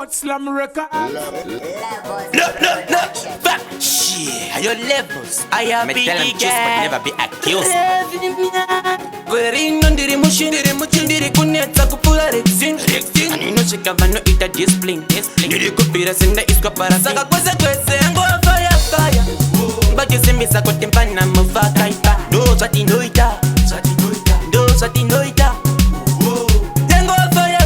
Chillslam record. No. Fuck. Shit. Your levels. I am big but never be accused. Wearing on the emotion, the kuneta kupula rexin. And you know she can no eat a discipline. Did could be a sender is para saga kwese and go fire. But you see me sa kotimpana Muffah kaipa. Do sati noita. Do sati noita. Then go fire.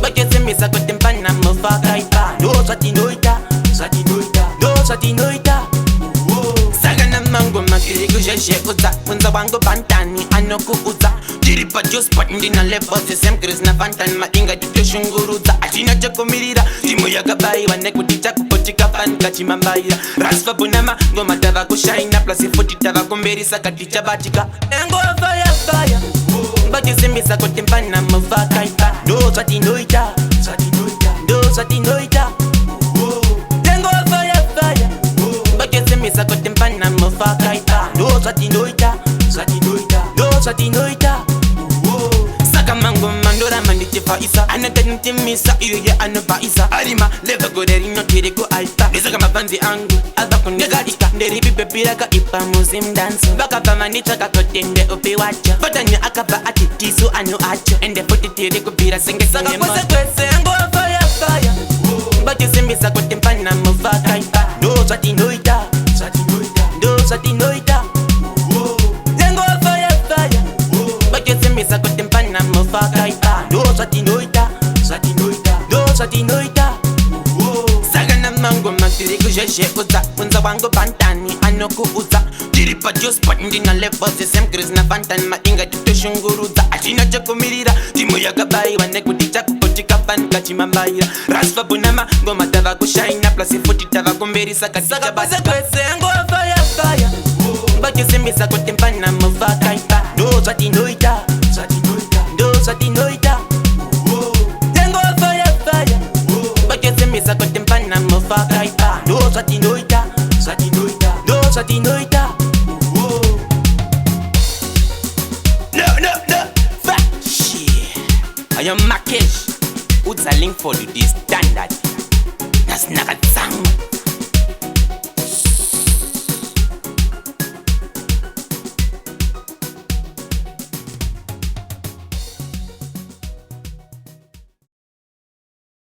But you see me sa kotimpana Muffah kaipa. Do sati noita. Do sati noita. Saga na mango makiri kujeshe uza. Unza wango bantani anoku uza. Diripa just putting in a level. The same Chris na fantan matinga dito shunguruza. Achina chako mirira. Timu ya gabai wane kuticha kupotika pan kachimambaira. Rasfa bunama ngoma tava kushaina. Plus ifuti tava kumberi sakaticha batika. Engo fire. But you see me sa kotimpana Muffah kaipa. Do sati noita. Do sati noita. Engo fire. But you see me sa kotimpana Muffah kaipa. Do sati noita. Do sati noita. Saka mango mandora manditi fa isa. Anatenti misa iyo anaba isa. Arima leva goderi no tiriko alta. Nisaka mapanzi angu alba kundegadika. Nderi bibe piraka ipa muzim dance. Baka pama nitaka kotende upi wacha. Fatanya akaba atitisu anu acho. Ende futi tiriko pira senge saka kwese ngo fire. But you see me sa kotimpana Muffah kaipa. Do sati noita. Do sati noita. Then go fire. But you see me sa kotimpana Muffah kaipa. Do sati noita. Do sati noita. Saga na mango makiri kujeshe uza. Unza wango bantani anoku uza. Diripa just putting in a level. The same Chris na fantan matinga dito shunguruza. Achina chako mirira. Timu ya gabai wane kuticha kupotika pan kachimambaira. Rasfa bunama ngoma tava kushaina. Plus ifuti tava kumberi sakaticha basa kwese ngo fire. But you see me sa kotimpana Muffah kaipa. Do sati noita. Do sati noita. Then go fire. But you see me sa kotimpana Muffah kaipa. Do sati noita. Do sati noita. No. Fuck. Shit. I am Makesh. Who's a link for this standard? That's not a song.